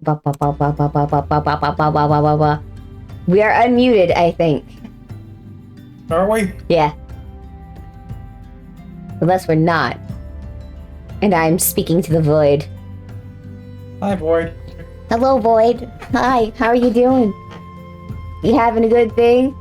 Ba, ba, ba, ba, ba, ba, ba, ba, ba, ba, ba, ba, ba, ba. We are unmuted, I think. Are we? Yeah. Unless we're not. And I'm speaking to the void. Hi, Void. Hello, void. Hi, how are you doing? You having a good thing?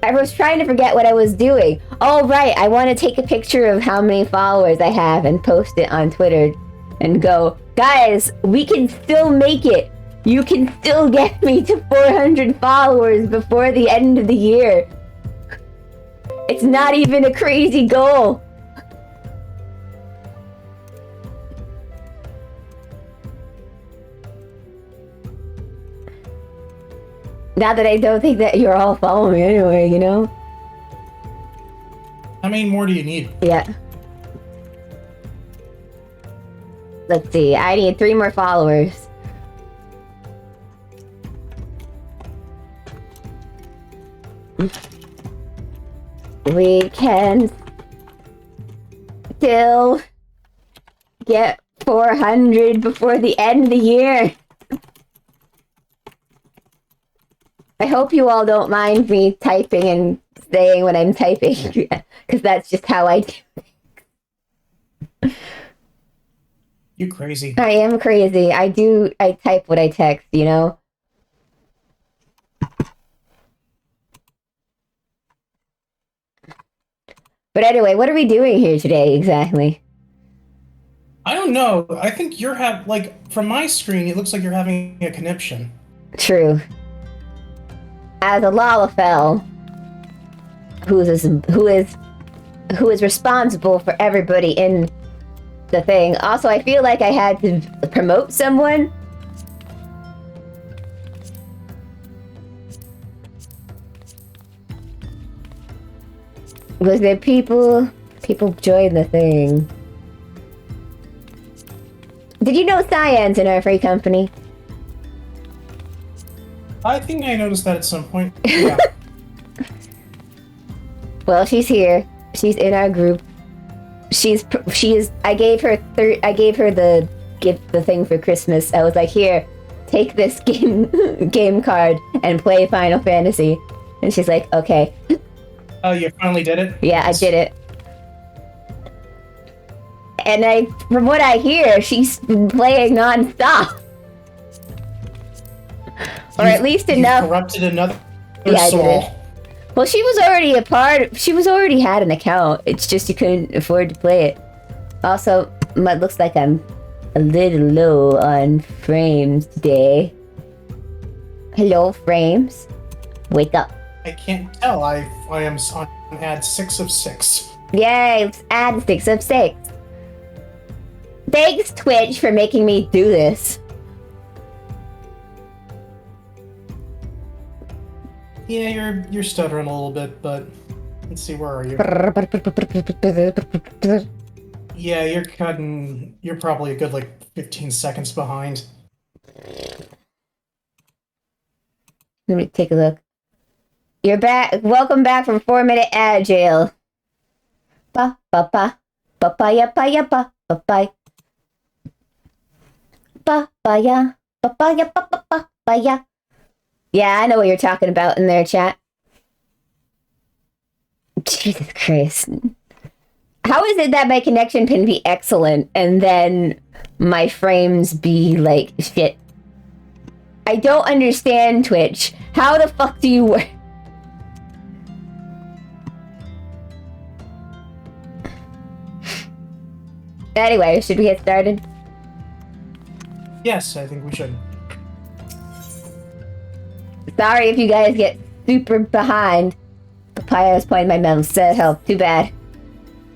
I was trying to forget what I was doing. Oh, right. I want to take a picture of how many followers I have and post it on Twitter and go, guys, we can still make it. You can still get me to 400 followers before the end of the year. It's not even a crazy goal. Not that I don't think that you're all following me anyway, you know? How many more do you need? Yeah. Let's see, I need 3 more followers. We can still get 400 before the end of the year. I hope you all don't mind me typing and saying when I'm typing, because that's just how I do. You crazy. I am crazy. I type what I text, you know? But anyway, what are we doing here today exactly? I don't know. I think you're from my screen, it looks like you're having a conniption. True. As a Lalafell, who is responsible for everybody in the thing. Also, I feel like I had to promote someone. Was there people joined the thing? Did you know Cyan's in our free company? I think I noticed that at some point. Yeah. Well, she's here. She's in our group. She is. I gave her the gift, the thing for Christmas. I was like, here, take this game card and play Final Fantasy. And she's like, okay. Oh, you finally did it? Yeah, I did it. And from what I hear, she's been playing non-stop. Or at least enough. You corrupted another Yeah, soul. I did it. Well, she was already she already had an account. It's just you couldn't afford to play it. Also, it looks like I'm a little low on frames today. Hello, frames. Wake up. I can't tell. I am on ad 6 of 6. Yay, let's add 6 of 6. Thanks, Twitch, for making me do this. Yeah, you're stuttering a little bit, but let's see, where are you? Yeah, you're probably a good 15 seconds behind. Let me take a look. You're back. Welcome back from 4-minute ad jail. Pa pa pa pa pa ya pa ya pa pa pa pa pa ya pa pa ya pa pa pa pa ya. Yeah, I know what you're talking about in there, chat. Jesus Christ. How is it that my connection can be excellent and then my frames be like shit? I don't understand, Twitch. How the fuck do you work? Anyway, should we get started? Yes, I think we should. Sorry if you guys get super behind. Papaya was pointing my mouse. Said help. Too bad.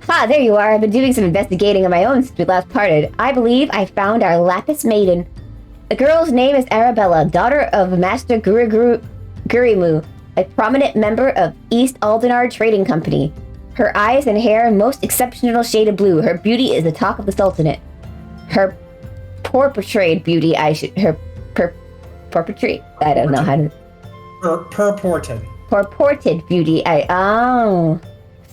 Ha, there you are. I've been doing some investigating on my own since we last parted. I believe I found our Lapis Maiden. The girl's name is Arabella, daughter of Master Gurimu, a prominent member of East Aldenar Trading Company. Her eyes and hair most exceptional shade of blue. Her beauty is the talk of the Sultanate. Her portrayed beauty, portrayed? I don't know how to... Purported. Purported beauty,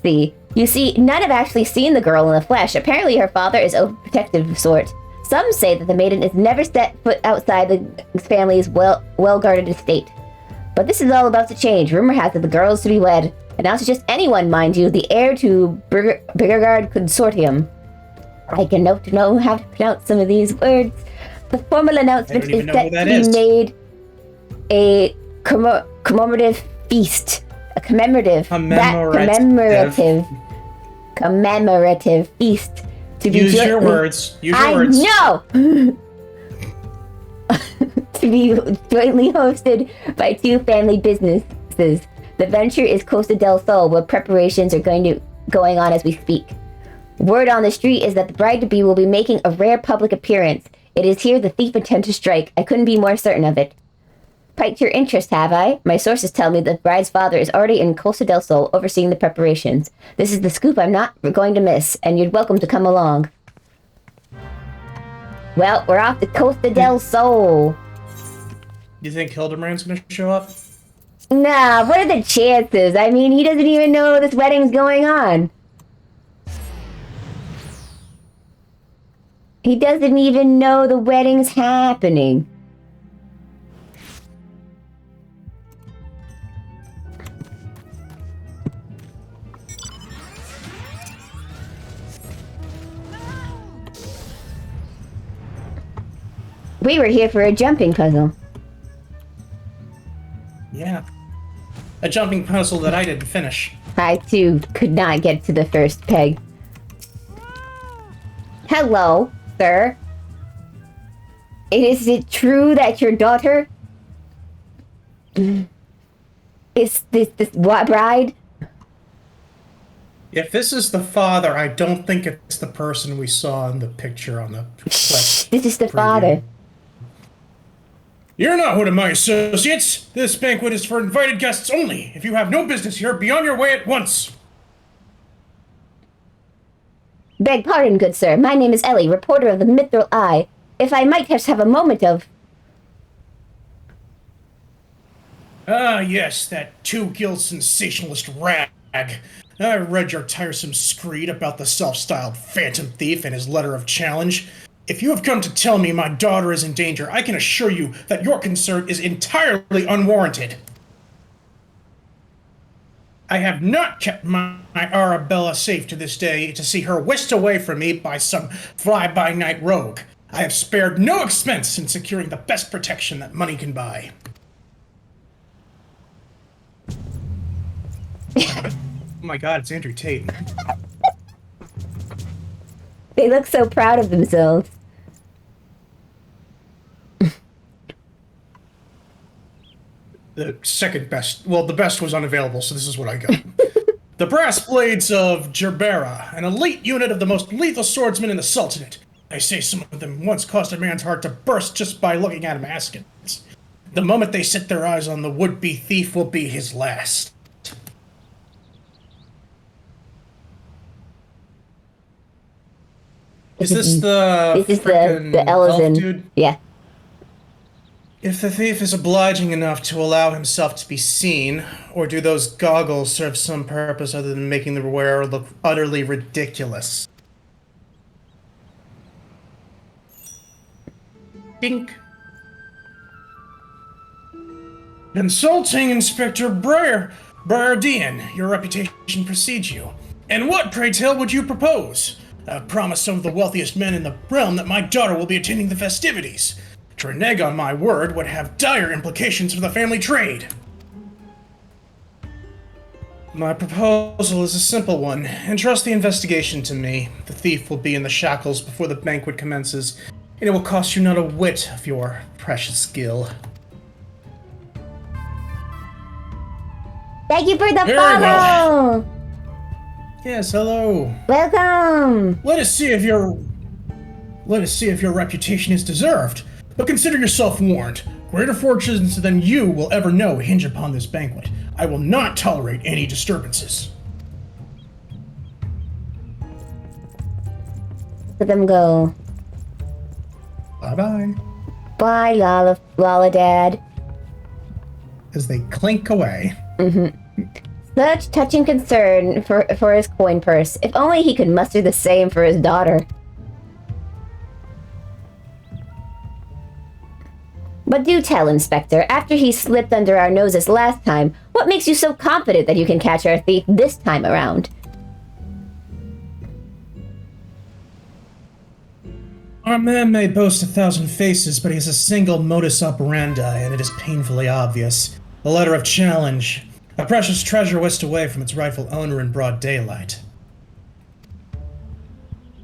see. You see, none have actually seen the girl in the flesh. Apparently her father is overprotective of sort. Some say that the maiden has never set foot outside the family's well-guarded estate. But this is all about to change. Rumor has it the girl is to be wed. And not to just anyone, mind you, the heir to Biggerguard Consortium. I can know how to pronounce some of these words. The formal announcement is set to be made a commemorative feast. A commemorative feast. To be Use your words. I know! To be jointly hosted by two family businesses. The venture is Costa del Sol, where preparations are going on as we speak. Word on the street is that the bride-to-be will be making a rare public appearance. It is here the thief intends to strike. I couldn't be more certain of it. Piqued your interest, have I? My sources tell me the bride's father is already in Costa del Sol, overseeing the preparations. This is the scoop I'm not going to miss, and you're welcome to come along. Well, we're off to Costa del Sol. You think Hildebrand's gonna show up? Nah, what are the chances? I mean, he doesn't even know this wedding's going on. He doesn't even know the wedding's happening. We were here for a jumping puzzle. Yeah. A jumping puzzle that I didn't finish. I, too, could not get to the first peg. Hello, sir. Is it true that your daughter is this bride? If this is the father, I don't think it's the person we saw in the picture on the quest. This is the preview. father. You're not one of my associates. This banquet is for invited guests only. If you have no business here, be on your way at once. Beg pardon, good sir. My name is Ellie, reporter of the Mithril Eye. If I might just have a moment of... Ah, yes, that two-guild sensationalist rag. I read your tiresome screed about the self-styled Phantom Thief and his letter of challenge. If you have come to tell me my daughter is in danger, I can assure you that your concern is entirely unwarranted. I have not kept my Arabella safe to this day to see her whisked away from me by some fly-by-night rogue. I have spared no expense in securing the best protection that money can buy. Oh my god, it's Andrew Tate. They look so proud of themselves. The second best. Well, the best was unavailable, so this is what I got. The Brass Blades of Gerbera, an elite unit of the most lethal swordsmen in the Sultanate. They say some of them once caused a man's heart to burst just by looking at him askance. The moment they set their eyes on the would-be thief will be his last. Is this the... This is the Elezen. Dude? Yeah. If the thief is obliging enough to allow himself to be seen, or do those goggles serve some purpose other than making the wearer look utterly ridiculous? Dink. Consulting Inspector Briardian, your reputation precedes you. And what, pray tell, would you propose? I've promised some of the wealthiest men in the realm that my daughter will be attending the festivities. To renege on my word would have dire implications for the family trade. My proposal is a simple one. Entrust the investigation to me. The thief will be in the shackles before the banquet commences, and it will cost you not a whit of your precious skill. Thank you for the Very follow! well. Yes, hello. Welcome! Let us see if your reputation is deserved. But consider yourself warned. Greater fortunes than you will ever know hinge upon this banquet. I will not tolerate any disturbances. Let them go. Bye-bye. Bye, Lala Dad. As they clink away. Such touching concern for his coin purse. If only he could muster the same for his daughter. But do tell, Inspector, after he slipped under our noses last time, what makes you so confident that you can catch our thief this time around? Our man may boast 1,000 faces, but he has a single modus operandi, and it is painfully obvious. A letter of challenge. A precious treasure whisked away from its rightful owner in broad daylight.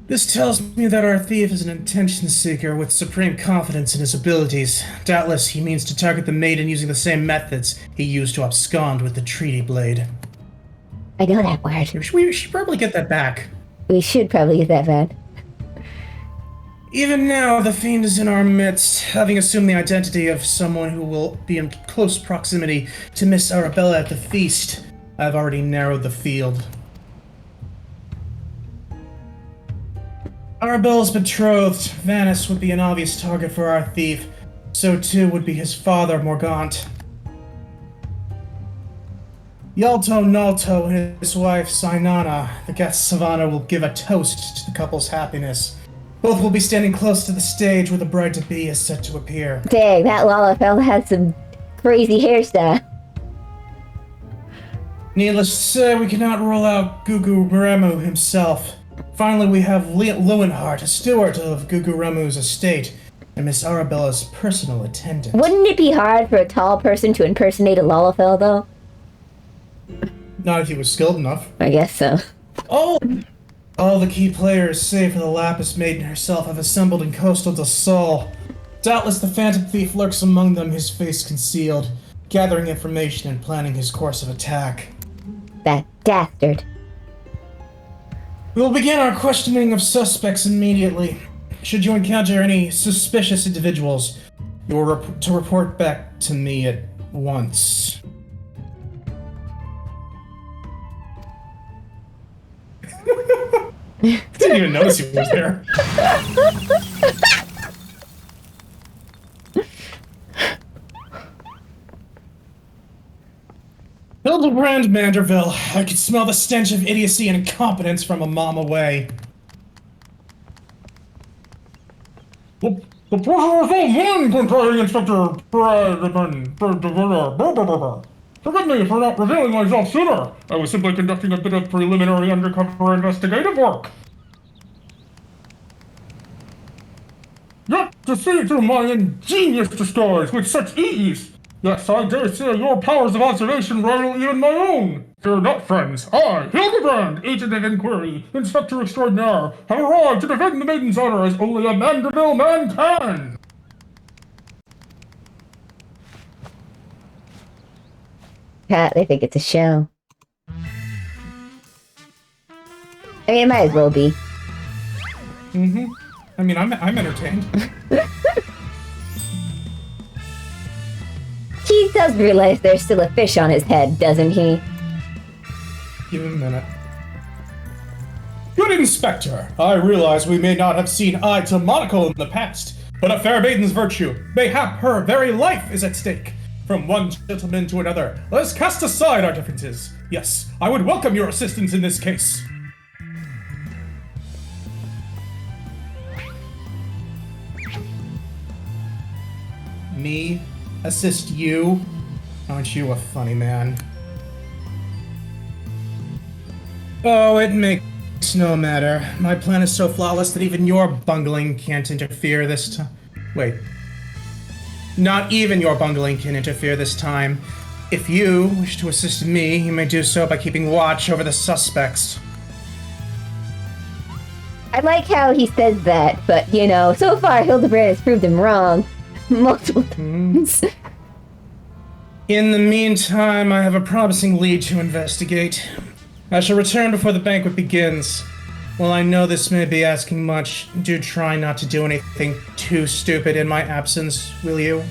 This tells me that our thief is an attention seeker with supreme confidence in his abilities. Doubtless, he means to target the maiden using the same methods he used to abscond with the treaty blade. I know that word. We should probably get that back. We should probably get that back. Even now, the fiend is in our midst, having assumed the identity of someone who will be in close proximity to Miss Arabella at the feast. I have already narrowed the field. Arabella's betrothed, Vanus, would be an obvious target for our thief. So too would be his father, Morgant. Yalto Nalto and his wife, Sinana, the guest Savannah, will give a toast to the couple's happiness. Both will be standing close to the stage where the bride-to-be is set to appear. Dang, that Lalafell has some crazy hairstyle. Needless to say, we cannot rule out Gugu Remu himself. Finally, we have Lowenhart, a steward of Gugu Remu's estate, and Miss Arabella's personal attendant. Wouldn't it be hard for a tall person to impersonate a Lalafell, though? Not if he was skilled enough. I guess so. Oh! All the key players, save for the Lapis Maiden herself, have assembled in Coastal del Sol. Doubtless the Phantom Thief lurks among them, his face concealed, gathering information and planning his course of attack. That dastard. We will begin our questioning of suspects immediately. Should you encounter any suspicious individuals, you will to report back to me at once. Didn't even notice he was there. Hildebrand Manderville, I could smell the stench of idiocy and incompetence from a mile away. The pressure is all one, contrary Inspector Bradman. Forgive me for not revealing myself sooner. I was simply conducting a bit of preliminary undercover investigative work. Yet to see through my ingenious disguise with such ease. Yes, I dare say your powers of observation rival even my own. Fear not, friends. I, Hildebrand, agent of inquiry, inspector extraordinaire, have arrived to defend the maiden's honor as only a Manderville man can. Pat, they think it's a show. I mean, it might as well be. Mm-hmm. I mean, I'm entertained. He does realize there's still a fish on his head, doesn't he? Give him a minute. Good Inspector, I realize we may not have seen eye to monocle in the past, but a fair maiden's virtue, mayhap her very life is at stake. From one gentleman to another, let us cast aside our differences. Yes, I would welcome your assistance in this case. Me? Assist you? Aren't you a funny man? Oh, it makes no matter. My plan is so flawless that even your bungling can't interfere this time. Wait. Not even your bungling can interfere this time. If you wish to assist me, you may do so by keeping watch over the suspects. I like how he says that, but, you know, so far Hildebrand has proved him wrong. Multiple times. In the meantime, I have a promising lead to investigate. I shall return before the banquet begins. While I know this may be asking much, do try not to do anything too stupid in my absence, will you?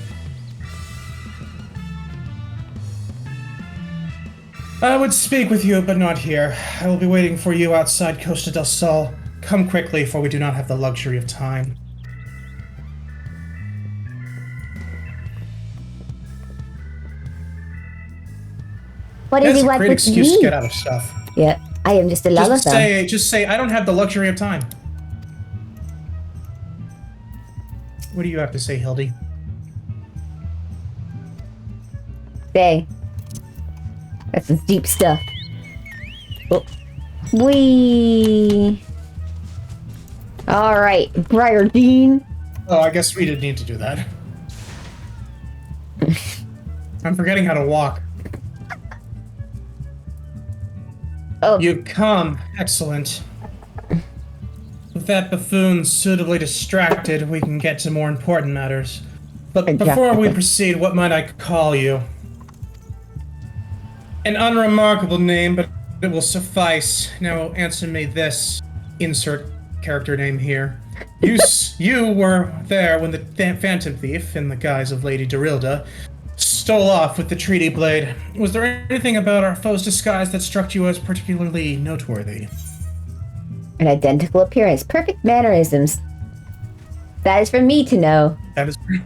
I would speak with you, but not here. I will be waiting for you outside Costa del Sol. Come quickly, for we do not have the luxury of time. What does That's he a want great with excuse me? to get out of stuff. Yeah, I am just a Lalafell. Just say, I don't have the luxury of time. What do you have to say, Hildy? Dang. That's some deep stuff. Oh. Whee! Alright, Briardine. Oh, I guess we didn't need to do that. I'm forgetting how to walk. Oh. You've come. Excellent. With that buffoon suitably distracted, we can get to more important matters. But before we proceed, what might I call you? An unremarkable name, but it will suffice. Now answer me this. Insert character name here. You were there when the Phantom Thief, in the guise of Lady Dorilda, stole off with the treaty blade. Was there anything about our foe's disguise that struck you as particularly noteworthy? An identical appearance, perfect mannerisms. That is for me to know. That is... I'm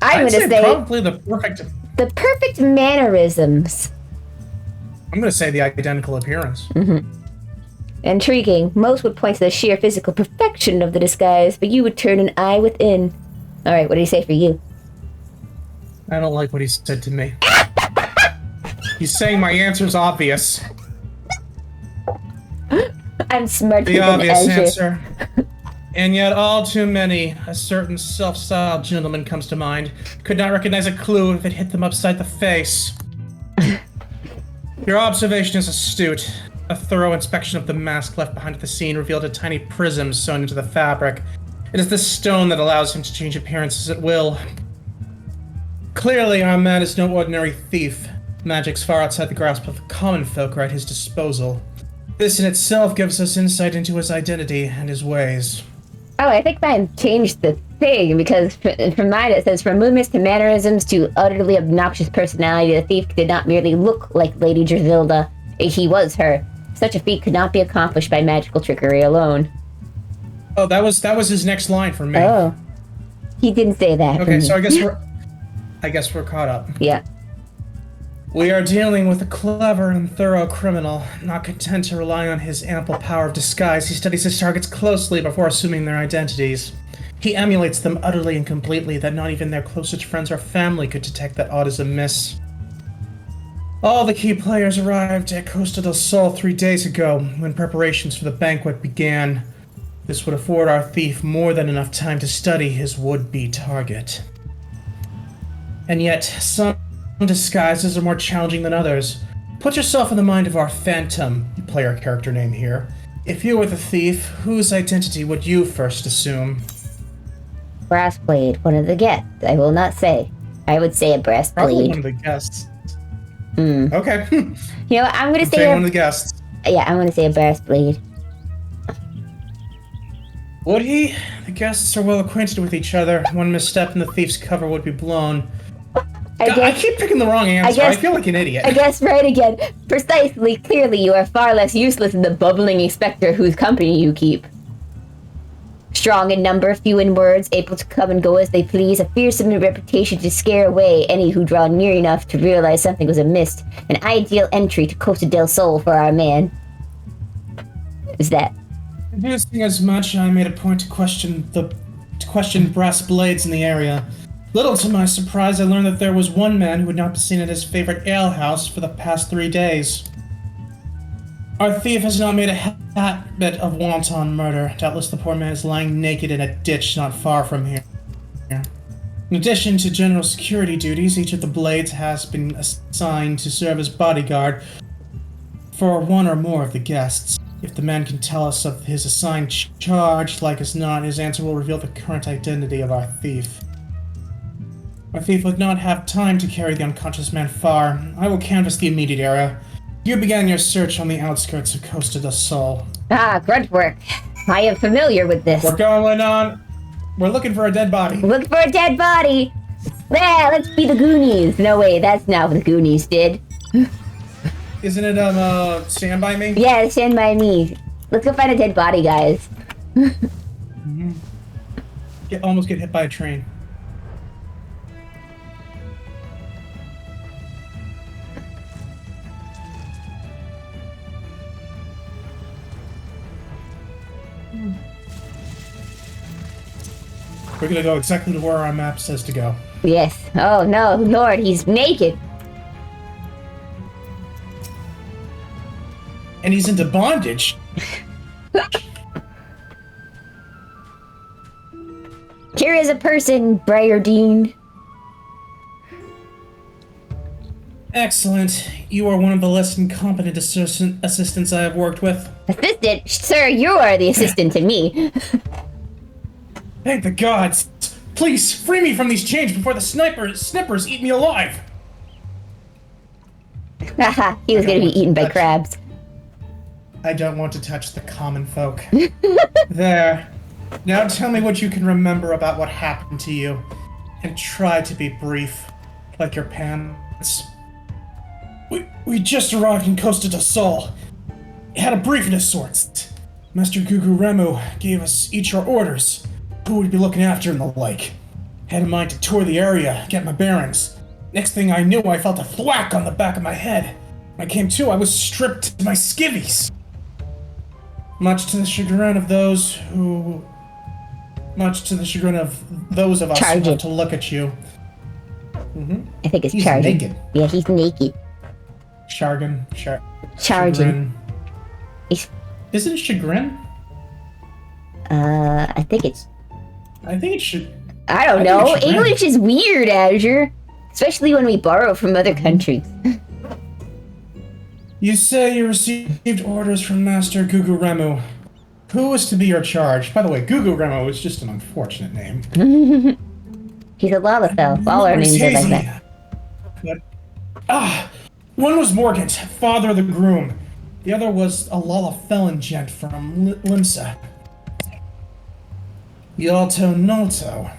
I'd gonna say say probably the perfect mannerisms. I'm gonna say the identical appearance. Intriguing. Most would point to the sheer physical perfection of the disguise, but you would turn an eye within. Alright, what do you say for you? I don't like what he said to me. He's saying my answer's obvious. I'm smarter The than obvious Azure. answer. And yet all too many, a certain self-styled gentleman comes to mind, could not recognize a clue if it hit them upside the face. Your observation is astute. A thorough inspection of the mask left behind at the scene revealed a tiny prism sewn into the fabric. It is this stone that allows him to change appearances at will. Clearly, our man is no ordinary thief. Magic's far outside the grasp of the common folk are at his disposal. This in itself gives us insight into his identity and his ways. Oh, I think mine changed the thing, because from mine it says, from movements to mannerisms to utterly obnoxious personality, the thief did not merely look like Lady Drizilda. He was her. Such a feat could not be accomplished by magical trickery alone. Oh, that was his next line for me. Oh. He didn't say that. Okay, so I guess we're caught up. Yeah. We are dealing with a clever and thorough criminal. Not content to rely on his ample power of disguise, he studies his targets closely before assuming their identities. He emulates them utterly and completely that not even their closest friends or family could detect that aught is amiss. All the key players arrived at Costa del Sol 3 days ago, when preparations for the banquet began. This would afford our thief more than enough time to study his would-be target. And yet, some disguises are more challenging than others. Put yourself in the mind of our Phantom, player character name here. If you were the thief, whose identity would you first assume? Brassblade, one of the guests. I will not say. I would say a brass Probably blade. one of the guests. Hmm. Okay. You know what? I'm gonna say one of the guests. Yeah, I'm gonna say a brass blade. Would he? The guests are well acquainted with each other. One misstep and the thief's cover would be blown. I keep picking the wrong answer. I feel like an idiot. I guess right again. Precisely, clearly you are far less useless than the bubbling inspector whose company you keep. Strong in number, few in words, able to come and go as they please, a fearsome reputation to scare away any who draw near enough to realize something was amiss. An ideal entry to Costa del Sol for our man. Is that? Deducing as much, I made a point to question brass blades in the area. Little to my surprise, I learned that there was one man who had not been seen at his favorite alehouse for the past 3 days. Our thief has not made a habit of wanton murder. Doubtless the poor man is lying naked in a ditch not far from here. In addition to general security duties, each of the blades has been assigned to serve as bodyguard for one or more of the guests. If the man can tell us of his assigned charge, like as not, his answer will reveal the current identity of our thief. Our thief would not have time to carry the unconscious man far. I will canvass the immediate area. You began your search on the outskirts of Costa del Sol. Ah, grunt work. I am familiar with this. We're going on. We're looking for a dead body. Look for a dead body! Yeah, let's be the Goonies. No, wait, that's not what the Goonies did. Isn't it, Stand By Me? Yeah, stand by me. Let's go find a dead body, guys. Almost get hit by a train. We're gonna go exactly to where our map says to go. Yes. Oh, no, Lord, he's naked. and he's into bondage. Here is a person, Briardine. Excellent. You are one of the less incompetent assistants I have worked with. Assistant? Sir, you are the assistant to me. Thank the gods. Please, free me from these chains before the snippers eat me alive. Haha, he was gonna be eaten by crabs. I don't want to touch the common folk. There. Now tell me what you can remember about what happened to you. And try to be brief, like your pants. We just arrived in Costa del Sol. Had a briefing of sorts. Master Gugu Remu gave us each our orders. Who would be looking after and the like. Had in mind to tour the area, get my bearings. Next thing I knew, I felt a thwack on the back of my head. When I came to, I was stripped to my skivvies. Much to the chagrin of those of us who have to look at you. Mm-hmm. I think it's he's charging. Naked. Yeah, he's naked. Charging. Isn't it chagrin? I think it's... I think it should... I don't know. English is weird, Azure. Especially when we borrow from other countries. You say you received orders from Master Gugu Remu. Who is to be your charge? By the way, Gugu Remu is just an unfortunate name. He's a Lalafell. All our names are like that. But, one was Morgant, father of the groom. The other was a Lalafellin gent from Limsa. Yalto Nolto.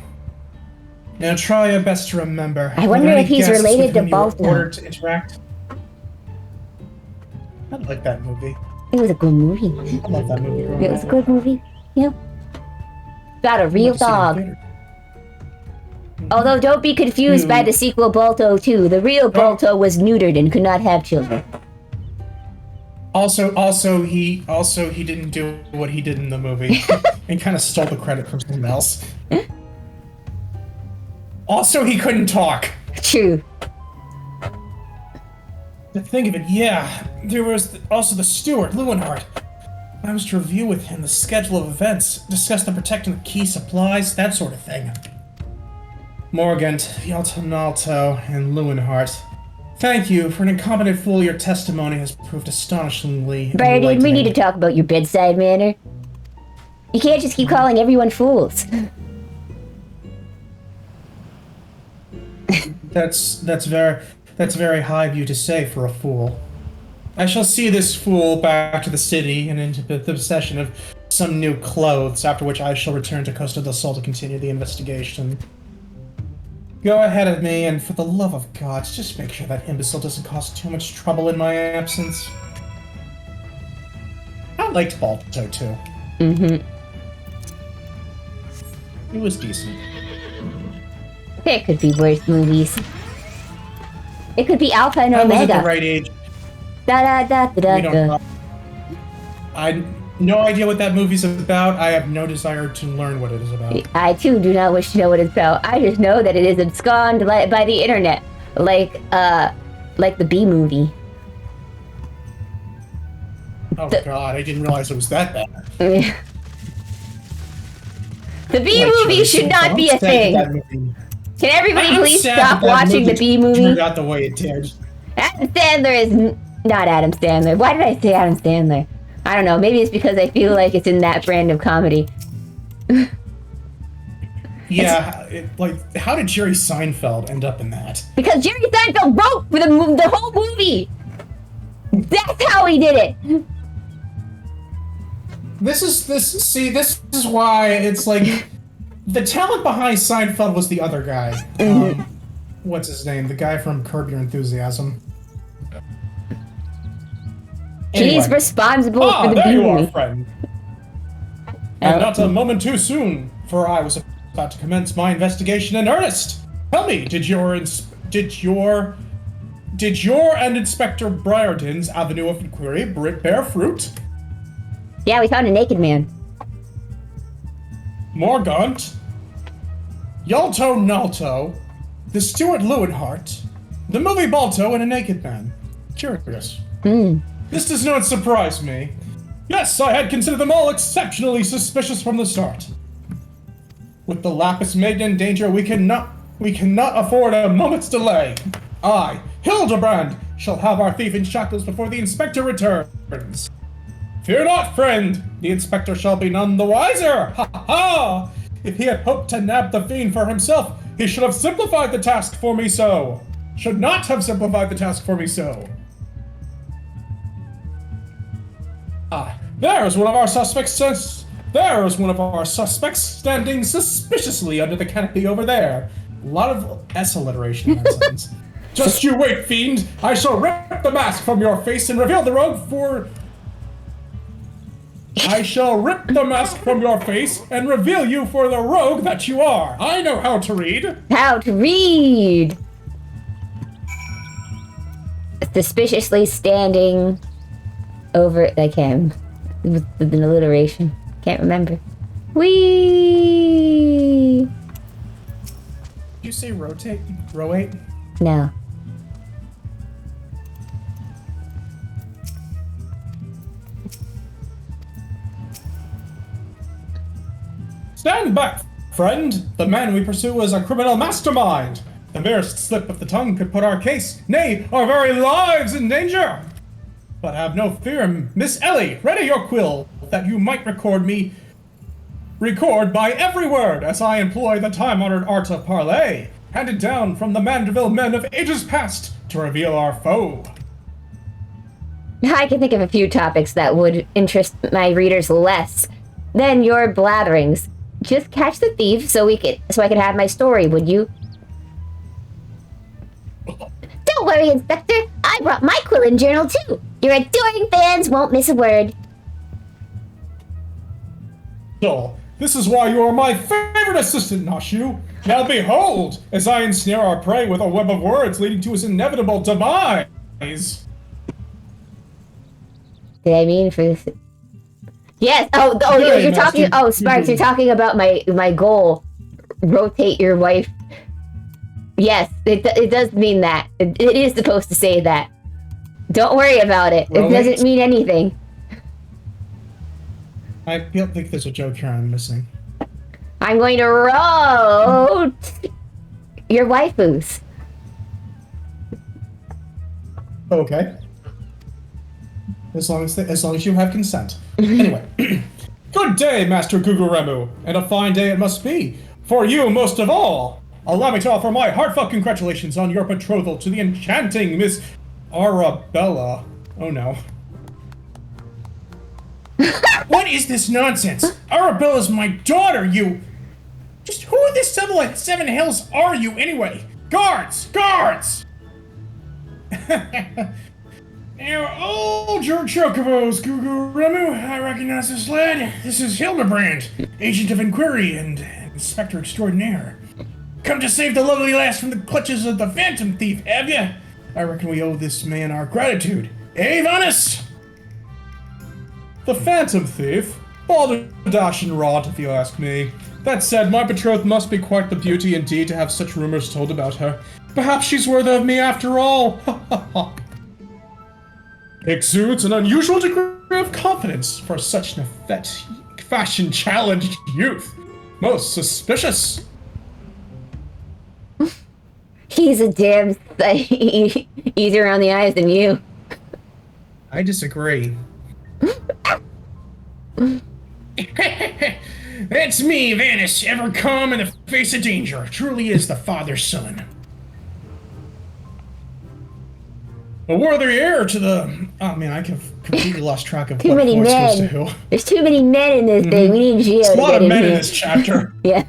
Now try your best to remember. I wonder if he's related to Balto. Ordered to interact. I like that movie. It was a good movie. I love that movie. It was a good movie. Yep. About a real dog. Although don't be confused by the sequel Balto 2. The real Balto was neutered and could not have children. Also he didn't do what he did in the movie and kind of stole the credit from someone else. Also, he couldn't talk. True. To think of it, yeah. There was also the steward, Lewenhart. I was to review with him the schedule of events, discuss the protecting of key supplies, that sort of thing. Morgant, Yaltonalto, and Lewenhart. Thank you. For an incompetent fool, your testimony has proved astonishingly Briardine, we need to talk about your bedside manner. You can't just keep calling everyone fools. That's very high of you to say for a fool. I shall see this fool back to the city and into the possession of some new clothes, after which I shall return to Costa del Sol to continue the investigation. Go ahead of me, and for the love of God, just make sure that imbecile doesn't cause too much trouble in my absence. I liked Balto, too. Mm-hmm. It was decent. There could be worse movies. It could be Alpha and I was Omega. at the right age. We don't know. I no idea what that movie's about. I have no desire to learn what it is about. I too do not wish to know what it's about. I just know that it is absconded by the internet, like the B movie. Oh God, I didn't realize it was that bad. The B movie should not be a thing. Can everybody please stop watching the B movie? Turned out the way it did. Adam Sandler is not Adam Sandler. Why did I say Adam Sandler? I don't know. Maybe it's because I feel like it's in that brand of comedy. Yeah, like, how did Jerry Seinfeld end up in that? Because Jerry Seinfeld wrote for the whole movie! That's how he did it! This is why it's like... The talent behind Seinfeld was the other guy. What's his name? The guy from Curb Your Enthusiasm. Anyway. He's responsible for the there you movie. are, friend. And not a moment too soon, for I was about to commence my investigation in earnest. Tell me, did your and Inspector Briardine's avenue of inquiry bear fruit? Yeah, we found a naked man. Morgant, Yalto Nalto, the Steward Lewenhart, the movie Balto, and a naked man. Curious. This does not surprise me. Yes, I had considered them all exceptionally suspicious from the start. With the Lapis Maiden in danger, we cannot afford a moment's delay. I, Hildebrand, shall have our thief in shackles before the inspector returns. Fear not, friend. The inspector shall be none the wiser. Ha ha! If he had hoped to nab the fiend for himself, he should have simplified the task for me so. Should not have simplified the task for me so. Ah, there's one of our suspects standing suspiciously under the canopy over there. A lot of S alliteration in that sentence. Just you wait, fiend! I shall rip the mask from your face and reveal the rogue for... I shall rip the mask from your face and reveal you for the rogue that you are. I know how to read. How to read! Suspiciously standing over... I can't... With an alliteration. Can't remember. Whee! Did you say rotate? Roate? No. Stand back, friend! The man we pursue is a criminal mastermind! The merest slip of the tongue could put our case, nay, our very lives in danger! But have no fear, Miss Ellie, ready your quill, that you might record by every word as I employ the time-honored art of parley, handed down from the Mandeville men of ages past to reveal our foe. I can think of a few topics that would interest my readers less than your blatherings. Just catch the thief so I could have my story, would you? Don't worry, Inspector. I brought my quill and journal too. Your adoring fans won't miss a word. So, this is why you are my favorite assistant, Nashu. Now behold, as I ensnare our prey with a web of words leading to his inevitable demise. Did I mean for this? Yes. Oh, you're talking. Oh, Sparks, you're talking about my goal. Rotate your wife. Yes, it does mean that. It is supposed to say that. Don't worry about it. It doesn't mean anything. I don't think there's a joke here I'm missing. I'm going to rotate your waifus. Okay. As long as you have consent. Anyway. Good day, Master Guguremu, and a fine day it must be. For you most of all. Allow me to offer my heartfelt congratulations on your betrothal to the enchanting Miss Arabella. Oh no. What is this nonsense? Arabella's my daughter, you... Just who in this seven hills are you anyway? Guards! Guards! Now, hold your chocobos, Guguremu. I recognize this lad. This is Hildebrand, agent of inquiry and inspector extraordinaire. Come to save the lovely lass from the clutches of the phantom thief, have ya? I reckon we owe this man our gratitude. Eh, Vanus? The phantom thief? Balderdash and rot, if you ask me. That said, my betrothed must be quite the beauty indeed to have such rumors told about her. Perhaps she's worthy of me after all. Exudes an unusual degree of confidence for such an fashion-challenged youth. Most suspicious. He's a damn easier on the eyes than you. I disagree. That's me, Vanus, ever calm in the face of danger. Truly is the father's son. A worthy heir to the... Oh man, I completely lost track of too many men. There's too many men in this thing. We need Geo to get in here. There's a lot of men in this chapter. Yeah.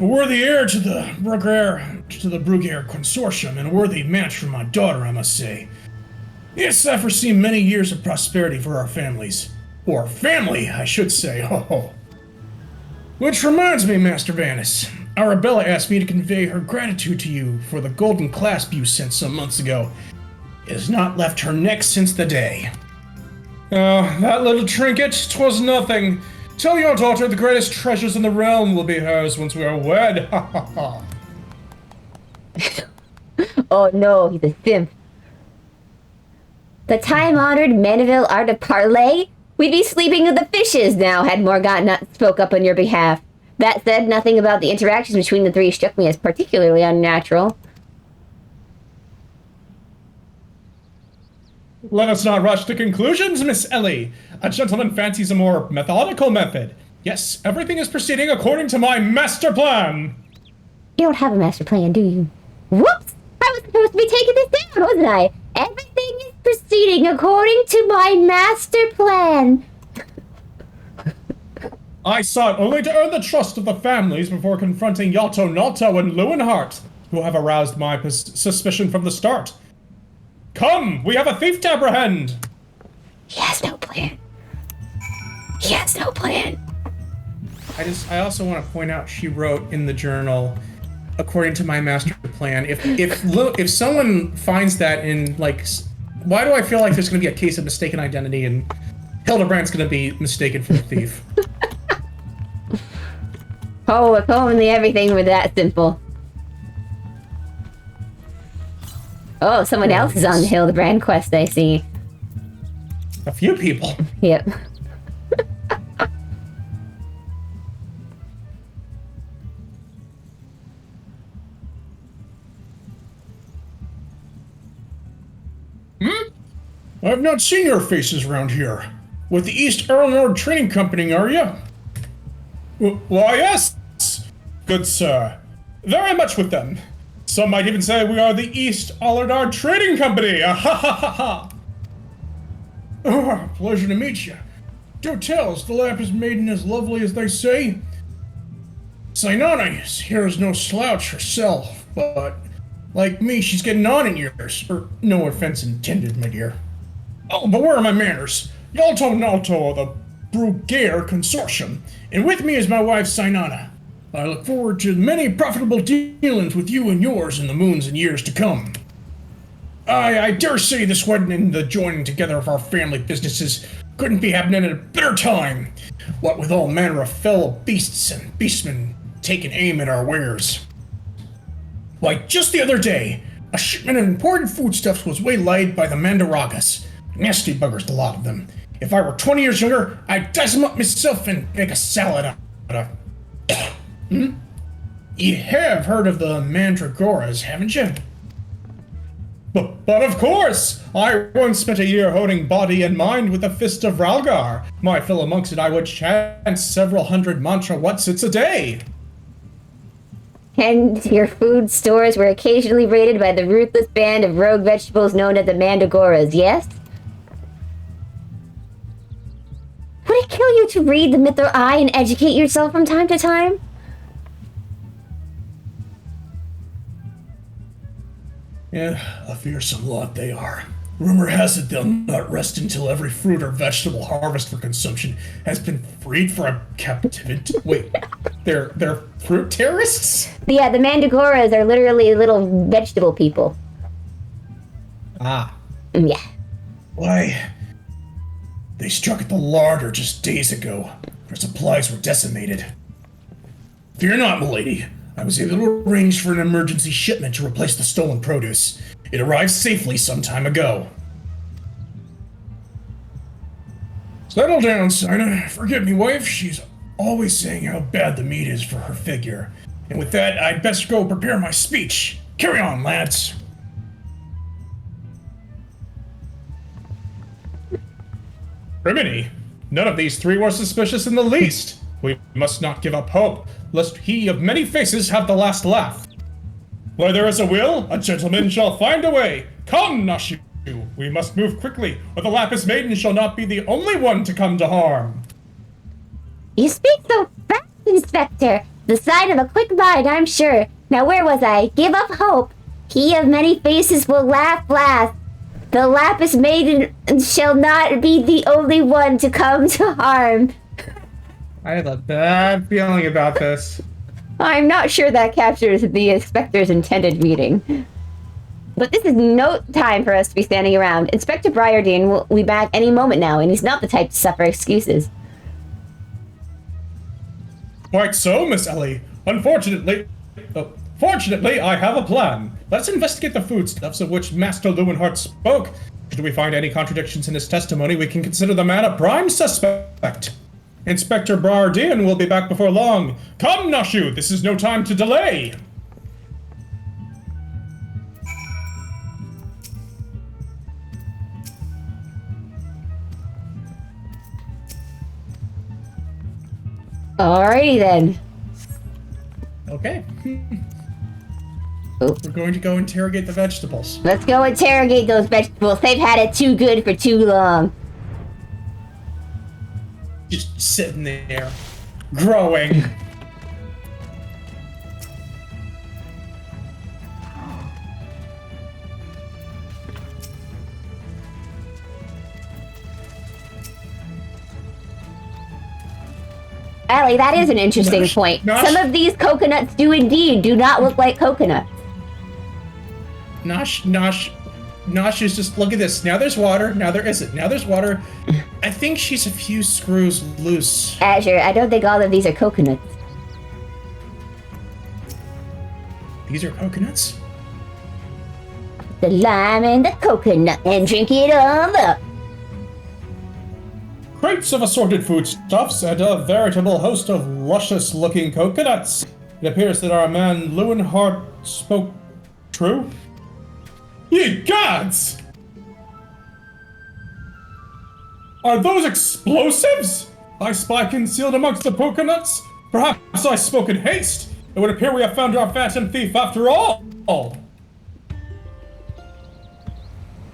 A worthy heir to the Bruguier Consortium, and a worthy match for my daughter, I must say. Yes, I foresee many years of prosperity for our families. Or family, I should say. Oh. Which reminds me, Master Vanus. Arabella asked me to convey her gratitude to you for the golden clasp you sent some months ago. It has not left her neck since the day. Oh, that little trinket, 'twas nothing. Tell your daughter the greatest treasures in the realm will be hers once we are wed. Ha ha ha. Oh no, he's a simp. The time-honored Mandeville art of parley? We'd be sleeping with the fishes now had Morgott not spoke up on your behalf. That said, nothing about the interactions between the three struck me as particularly unnatural. Let us not rush to conclusions, Miss Ellie. A gentleman fancies a more methodical method. Yes, everything is proceeding according to my master plan. You don't have a master plan, do you? Whoops! I was supposed to be taking this down, wasn't I? Everything is proceeding according to my master plan. I sought only to earn the trust of the families before confronting Yato Nato and Lewenhart, who have aroused my suspicion from the start. Come, we have a thief to apprehend! He has no plan. He has no plan. I also want to point out she wrote in the journal, according to my master plan. If someone finds that in like, why do I feel like there's going to be a case of mistaken identity and Hildebrand's going to be mistaken for a thief? Oh, if only everything were that simple. Oh, someone else is on the Hildebrand quest, I see. A few people. Yep. I've not seen your faces around here. With the East Erlenord Trading Company, are you? Why, yes, good sir. Very much with them. Some might even say we are the East Allardar Trading Company. Ah, ha ha ha ha. Oh, pleasure to meet you. Do tell, is the Lapis Maiden as lovely as they say? Sinana here is no slouch herself, but like me, she's getting on in years. Or no offense intended, my dear. Oh, but where are my manners? Yalto Nalto of the Brugair Consortium, and with me is my wife Sinana. I look forward to many profitable dealings with you and yours in the moons and years to come. I dare say this wedding and the joining together of our family businesses couldn't be happening at a better time. What with all manner of fellow beasts and beastmen taking aim at our wares. Why, just the other day, a shipment of important foodstuffs was waylaid by the Mandaragas. Nasty buggers, the lot of them. If I were 20 years younger, I'd dice them up myself and make a salad out of. You have heard of the Mandragoras, haven't you? But of course! I once spent a year holding body and mind with the Fist of Ralgar. My fellow monks and I would chant several hundred mantra whatsits a day. And your food stores were occasionally raided by the ruthless band of rogue vegetables known as the Mandragoras, yes? Would it kill you to read the Mytho Eye and educate yourself from time to time? Yeah, a fearsome lot they are. Rumor has it they'll not rest until every fruit or vegetable harvest for consumption has been freed from captivity. Wait, they're fruit terrorists? Yeah, the Mandragoras are literally little vegetable people. Ah. Yeah. Why? They struck at the larder just days ago. Their supplies were decimated. Fear not, milady. I was able to arrange for an emergency shipment to replace the stolen produce. It arrived safely some time ago. Settle down, Sina. Forgive me, wife. She's always saying how bad the meat is for her figure. And with that, I'd best go prepare my speech. Carry on, lads. Rimini, none of these three were suspicious in the least. We must not give up hope, lest he of many faces have the last laugh. Where there is a will, a gentleman shall find a way. Come, Nashu, we must move quickly, or the Lapis Maiden shall not be the only one to come to harm. You speak so fast, Inspector. The sign of a quick mind, I'm sure. Now where was I? Give up hope. He of many faces will laugh last. The Lapis Maiden shall not be the only one to come to harm. I have a bad feeling about this. I'm not sure that captures the Inspector's intended meaning. But this is no time for us to be standing around. Inspector Briardine will be back any moment now, and he's not the type to suffer excuses. Quite so, Miss Ellie. Fortunately, I have a plan. Let's investigate the foodstuffs of which Master Lewenhart spoke. Should we find any contradictions in his testimony, we can consider the man a prime suspect. Inspector Brardian will be back before long. Come, Nashu, this is no time to delay. Alrighty then. Okay. Oh. We're going to go interrogate the vegetables. Let's go interrogate those vegetables. They've had it too good for too long. Just sitting there, growing. Allie, that is an interesting point. Nosh. Some of these coconuts do not look like coconuts. Nosh is just, look at this. Now there's water, now there isn't. Now there's water. I think she's a few screws loose. Azure, I don't think all of these are coconuts. These are coconuts? The lime and the coconut and drink it all up. Crates of assorted foodstuffs and a veritable host of luscious-looking coconuts. It appears that our man Lewinhart spoke true. Ye gods! Are those explosives? I spy concealed amongst the coconuts? Perhaps I spoke in haste. It would appear we have found our phantom thief after all. Oh,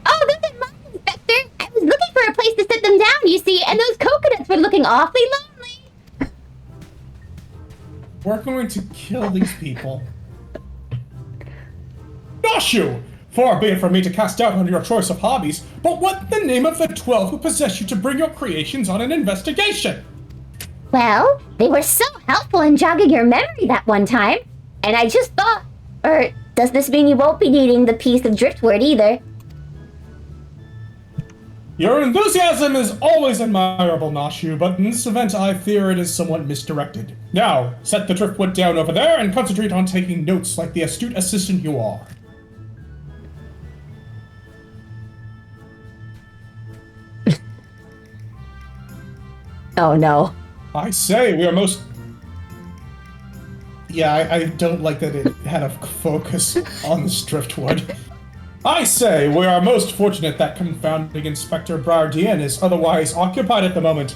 this is mine, Inspector. I was looking for a place to set them down, you see, and those coconuts were looking awfully lonely. We're going to kill these people. Nashu! Far be it from me to cast doubt on your choice of hobbies, but what in the name of the 12 who possess you to bring your creations on an investigation? Well, they were so helpful in jogging your memory that one time. And I just thought, does this mean you won't be needing the piece of driftwood either? Your enthusiasm is always admirable, Nashu, but in this event I fear it is somewhat misdirected. Now, set the driftwood down over there and concentrate on taking notes like the astute assistant you are. Oh no. I say, we are most... Yeah, I don't like that it had a focus on this driftwood. I say, we are most fortunate that confounding Inspector Brardian is otherwise occupied at the moment.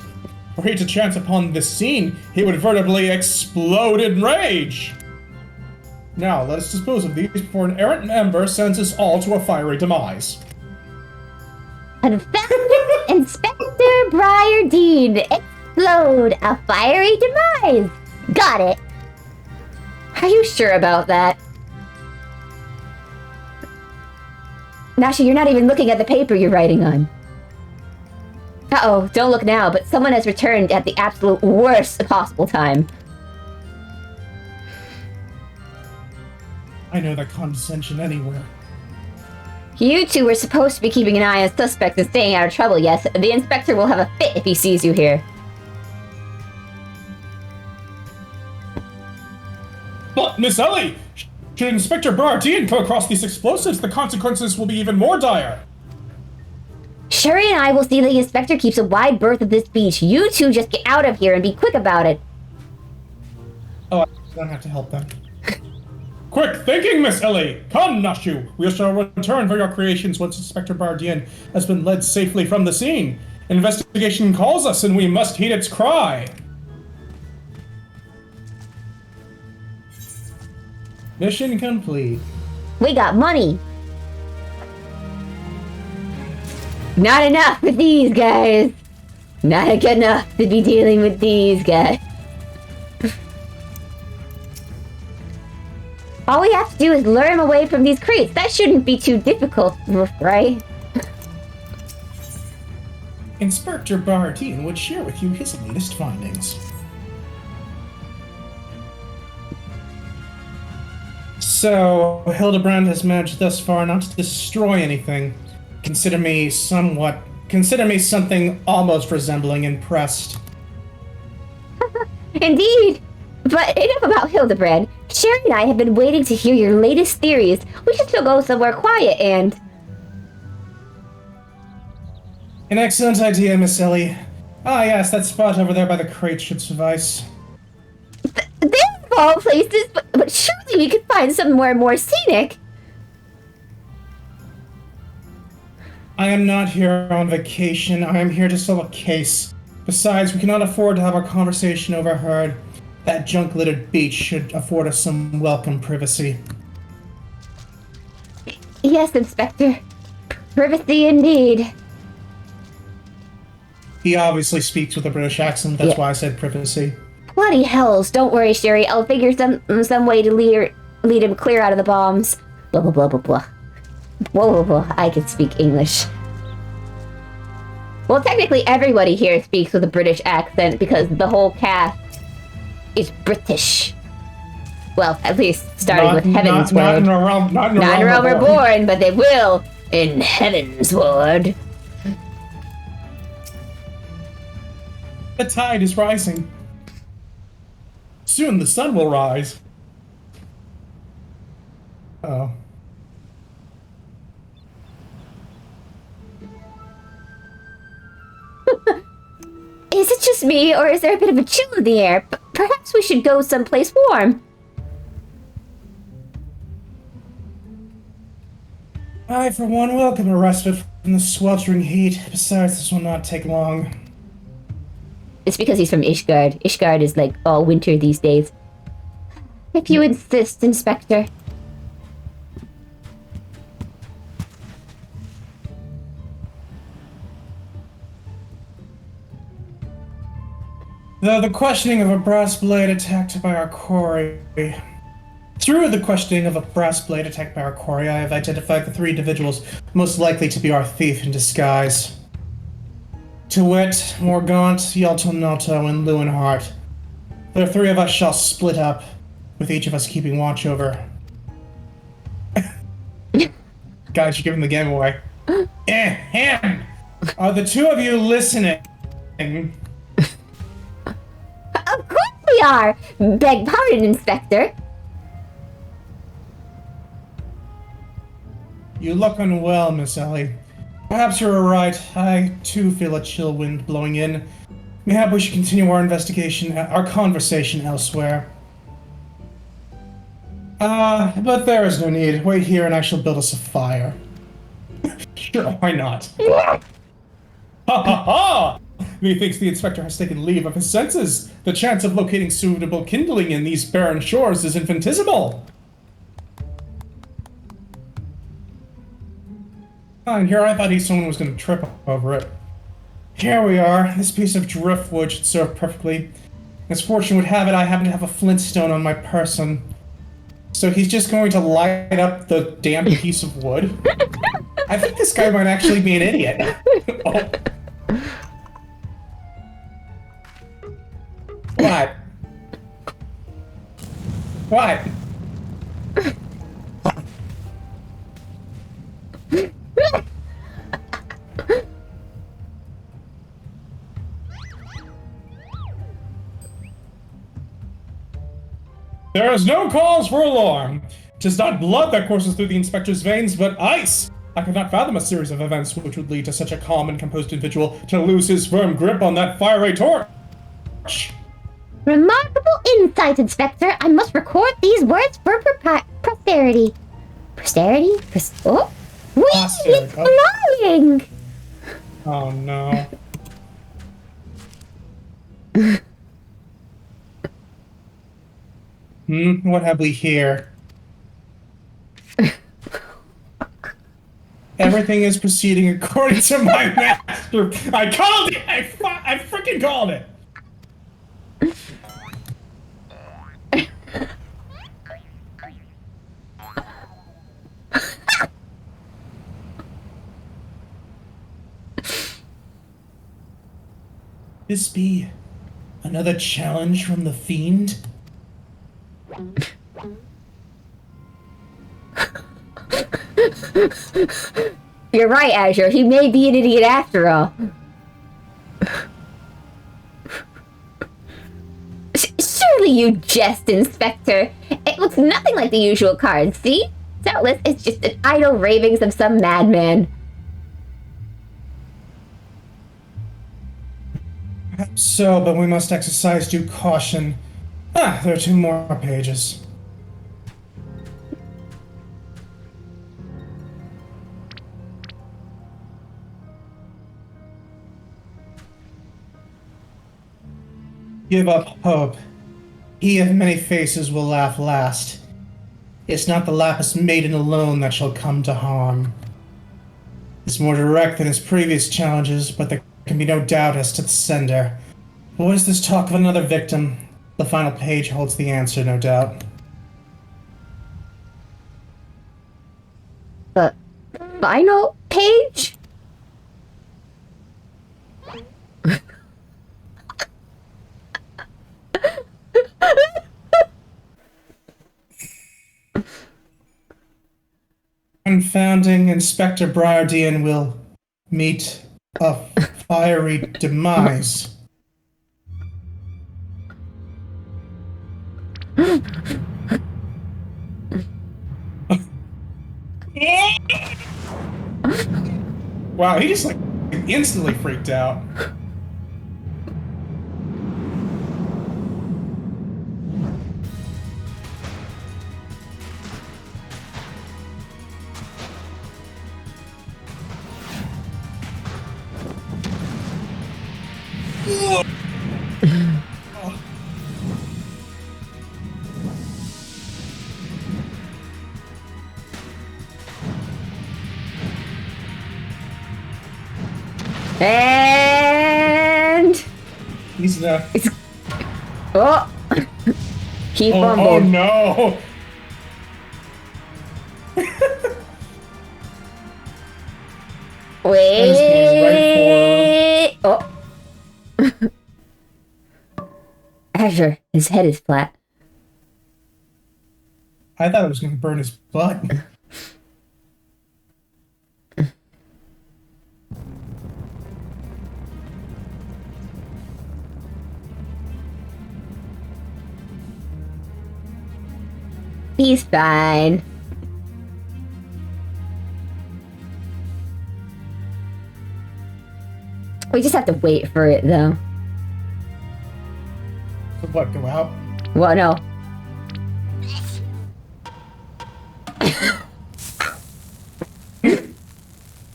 Were he to chance upon this scene, he would vertibly explode in rage. Now, let us dispose of these before an errant member sends us all to a fiery demise. Inspector Briardine, explode, a fiery demise. Got it. Are you sure about that? Nasha, you're not even looking at the paper you're writing on. Uh-oh, don't look now, but someone has returned at the absolute worst possible time. I know that condescension anywhere. You two were supposed to be keeping an eye on suspects and staying out of trouble, yes? The inspector will have a fit if he sees you here. But, Miss Ellie, should Inspector Brardian come across these explosives, the consequences will be even more dire. Shuri and I will see that the inspector keeps a wide berth of this beach. You two just get out of here and be quick about it. Oh, I don't have to help them. Quick thinking, Miss Ellie! Come, Nashu! We shall return for your creations once Inspector Brardian has been led safely from the scene. Investigation calls us and we must heed its cry. Mission complete. We got money. Not enough with these guys. Not enough to be dealing with these guys. All we have to do is lure him away from these crates. That shouldn't be too difficult, right? Inspector Brardian would share with you his latest findings. So, Hildebrand has managed thus far not to destroy anything. Consider me something almost resembling impressed. Indeed. But enough about Hildebrand. Sherry and I have been waiting to hear your latest theories. We should still go somewhere quiet and... An excellent idea, Miss Ellie. Ah, yes, that spot over there by the crate should suffice. They're of all places, but surely we could find somewhere more scenic. I am not here on vacation. I am here to solve a case. Besides, we cannot afford to have our conversation overheard. That junk-littered beach should afford us some welcome privacy. Yes, Inspector. Privacy indeed. He obviously speaks with a British accent. That's why I said privacy. Bloody hells! Don't worry, Sherry. I'll figure some way to lead him clear out of the bombs. Blah blah blah blah blah. Blah blah blah. I can speak English. Well, technically, everybody here speaks with a British accent because the whole cast is British. Well, at least starting with Heaven's Ward. Not in a realm reborn, but they will in Heaven's Ward. The tide is rising. Soon the sun will rise. Oh. Is it just me, or is there a bit of a chill in the air? Perhaps we should go someplace warm. I, for one, welcome a respite from the sweltering heat. Besides, this will not take long. It's because he's from Ishgard. Ishgard is like all winter these days. If you insist, Inspector. The questioning of a brass blade attacked by our quarry. Through the questioning of a brass blade attacked by our quarry, I have identified the 3 individuals most likely to be our thief in disguise. To wit, Morgaunt, Yaltonotto, and Lewenhart. The 3 of us shall split up, with each of us keeping watch over. Guys, you're giving the game away. Him! Are the 2 of you listening? Of course we are! Beg pardon, Inspector. You look unwell, Miss Ellie. Perhaps you're right. I, too, feel a chill wind blowing in. Mayhap we should continue our conversation elsewhere. But there is no need. Wait here and I shall build us a fire. Sure, why not? Ha ha ha! Methinks the inspector has taken leave of his senses. The chance of locating suitable kindling in these barren shores is infinitesimal. And here I thought someone was going to trip over it. Here we are. This piece of driftwood should serve perfectly. As fortune would have it, I happen to have a flintstone on my person. So he's just going to light up the damn piece of wood. I think this guy might actually be an idiot. Oh. What? What? There is no cause for alarm. 'Tis not blood that courses through the inspector's veins, but ice. I could not fathom a series of events which would lead to such a calm and composed individual to lose his firm grip on that fiery torch. Remarkable insight, Inspector. I must record these words for posterity. Posterity? Oh! Whee! It's flying! Oh no. What have we here? Everything is proceeding according to my master. I called it! I freaking called it! This be another challenge from the fiend? You're right, Azure. He may be an idiot after all. Surely you jest, Inspector. It looks nothing like the usual cards, see? Doubtless, it's just an idle ravings of some madman. So, but we must exercise due caution. Ah, there are 2 more pages. Give up hope. He of many faces will laugh last. It's not the lapis maiden alone that shall come to harm. It's more direct than his previous challenges, but there can be no doubt as to the sender. What is this talk of another victim? The final page holds the answer, no doubt. The final page? Confounding Inspector Briardian will meet a fiery demise. Wow, he just like instantly freaked out. And He's oh, he Oh fumbled. no! Wait. Oh. Azure, his head is flat. I thought it was going to burn his butt. He's fine. We just have to wait for it, though. What, go out? Well, no.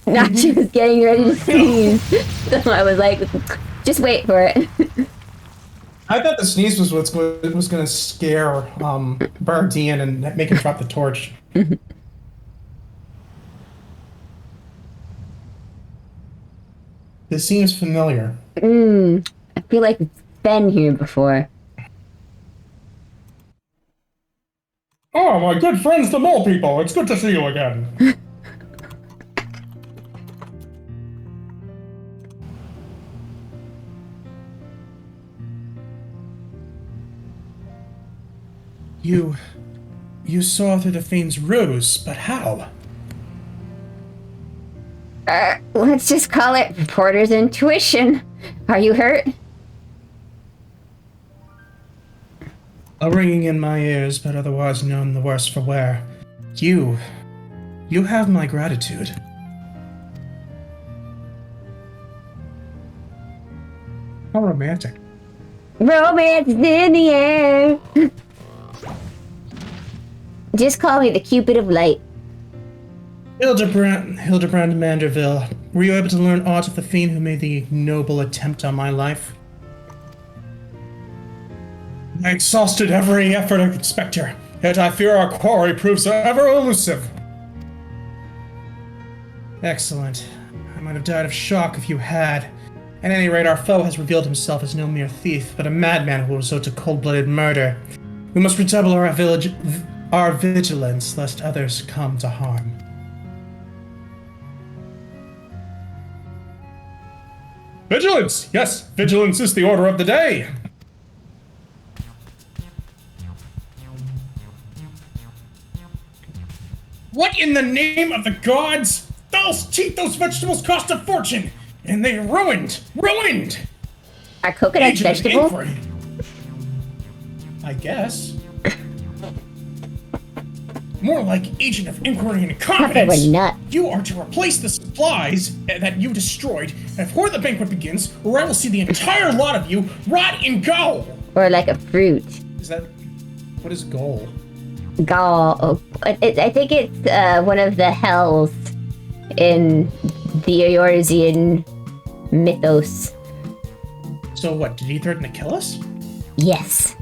Now she was getting ready to sneeze. So I was like, just wait for it. I thought the sneeze was what's was going to scare Bardian and make him drop the torch. This seems familiar. I feel like it's been here before. Oh, my good friends, the mole people. It's good to see you again. You saw through the fiend's ruse, but how? Let's just call it reporter's intuition. Are you hurt? A ringing in my ears, but otherwise none the worse for wear. You have my gratitude. How romantic. Romance is in the air. Just call me the Cupid of Light. Hildebrand Manderville, were you able to learn aught of the fiend who made the noble attempt on my life? I exhausted every effort, Inspector, yet I fear our quarry proves ever elusive. Excellent. I might have died of shock if you had. At any rate, our foe has revealed himself as no mere thief, but a madman who will resort to cold-blooded murder. We must redouble our vigilance, lest others come to harm. Vigilance! Yes, vigilance is the order of the day. What in the name of the gods? Those vegetables cost a fortune! And they ruined! Are coconuts Agent of vegetables? Inquiry. I guess. More like agent of inquiry and I thought they confidence. were nuts. You are to replace this supplies that you destroyed, and before the banquet begins, or I will see the entire lot of you rot in gall! Or like a fruit. Is that... what is gall? Gall. Oh, I think it's one of the hells in the Eorzean mythos. So what, did he threaten to kill us? Yes.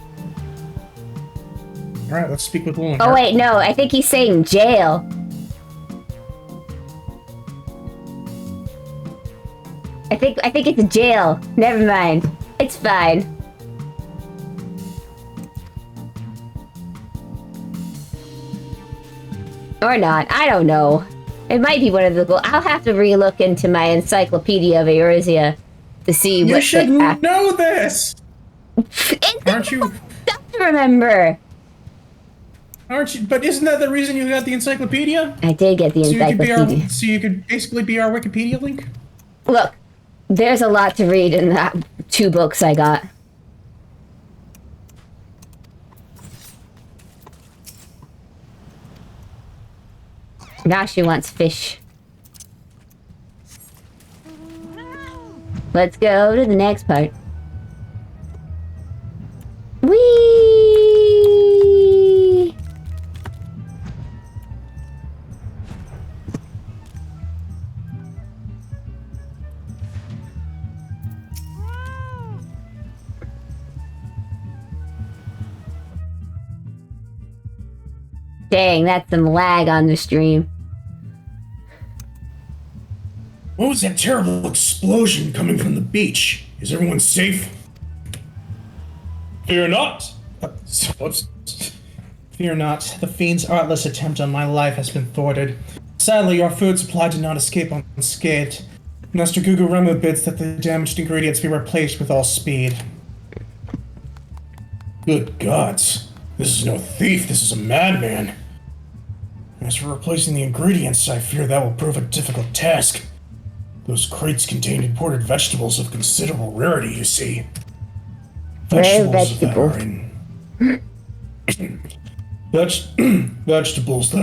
Alright, let's speak with Lulin. Oh wait, no, I think he's saying jail. I think it's a jail. Never mind. It's fine. Or not. I don't know. It might be one of the... I'll have to relook into my Encyclopedia of Eorzea to see what... You should know this! Aren't you... Stuff to remember. Aren't you? But isn't that the reason you got the encyclopedia? I did get the encyclopedia. So you could basically be our Wikipedia link? Look, there's a lot to read in that 2 books I got. Now she wants fish. Let's go to the next part. Whee! Dang, that's some lag on the stream. What was that terrible explosion coming from the beach? Is everyone safe? Fear not. Whoops. Fear not. The fiend's artless attempt on my life has been thwarted. Sadly, our food supply did not escape unscathed. Master Guguremu bids that the damaged ingredients be replaced with all speed. Good gods. This is no thief, this is a madman. As for replacing the ingredients, I fear that will prove a difficult task. Those crates contain imported vegetables of considerable rarity, you see. Vegetables that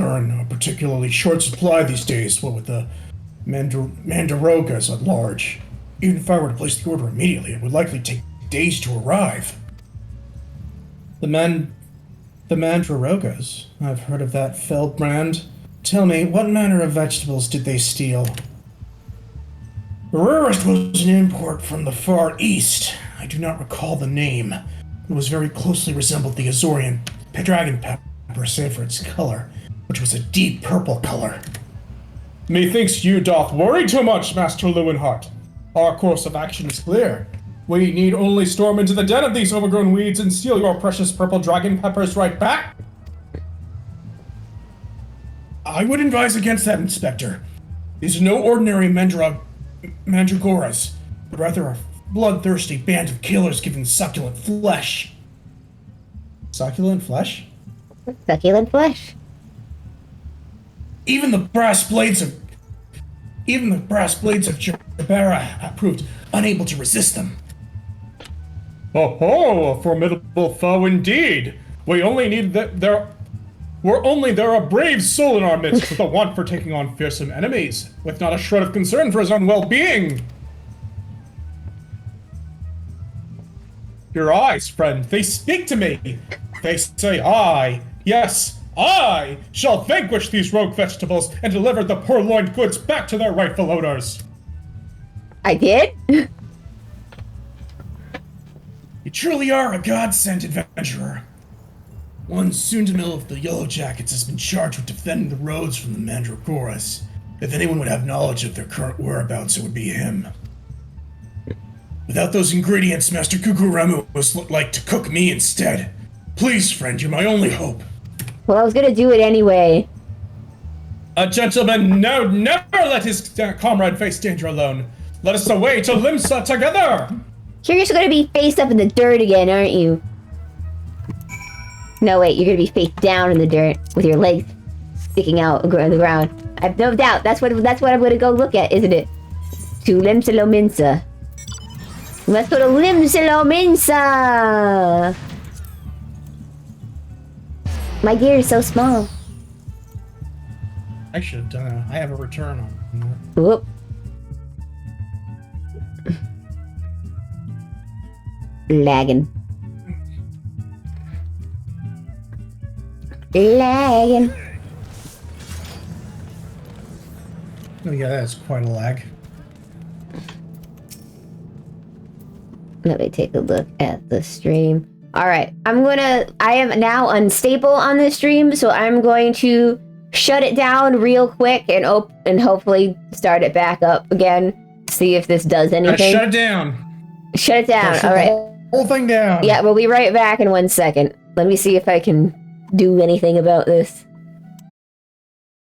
are in a particularly short supply these days, what with the Mandarogas at large. Even if I were to place the order immediately, it would likely take days to arrive. The Mandarogas? I've heard of that fell brand. Tell me, what manner of vegetables did they steal? The rarest was an import from the Far East. I do not recall the name. It was very closely resembled the Azorian dragon pepper, save for its color, which was a deep purple color. Methinks you doth worry too much, Master Lewinhart. Our course of action is clear. We need only storm into the den of these overgrown weeds and steal your precious purple dragon peppers right back. I would advise against that, Inspector. These are no ordinary mandragoras, but rather a bloodthirsty band of killers given succulent flesh. Succulent flesh? Succulent flesh. Even the brass blades of Jabara have proved unable to resist them. Oh, a formidable foe indeed. We're only there a brave soul in our midst with a want for taking on fearsome enemies, with not a shred of concern for his own well-being. Your eyes, friend, they speak to me. They say I, yes, I, shall vanquish these rogue vegetables and deliver the purloined goods back to their rightful owners. I did? You truly are a God-sent adventurer. One Sundamil of the Yellow Jackets has been charged with defending the roads from the Mandragoras. If anyone would have knowledge of their current whereabouts, it would be him. Without those ingredients, Master Guguremu was like to cook me instead. Please, friend, you're my only hope. Well, I was gonna do it anyway. A gentleman never let his comrade face danger alone. Let us away to Limsa together! You're just gonna be face up in the dirt again, aren't you? No, wait, you're gonna be face down in the dirt with your legs sticking out on the ground. I've no doubt that's what I'm gonna go look at, isn't it? To Limsa. Let's go to Limsa. My gear is so small. I should have done I have a return on Whoop. Lagging. Lagging. Oh yeah, that's quite a lag. Let me take a look at the stream. Alright, I am now unstable on this stream, so I'm going to shut it down real quick and hopefully start it back up again. See if this does anything. Shut it down. Shut it down, Shut alright. the whole thing down. Yeah, we'll be right back in 1 second. Let me see if I can do anything about this.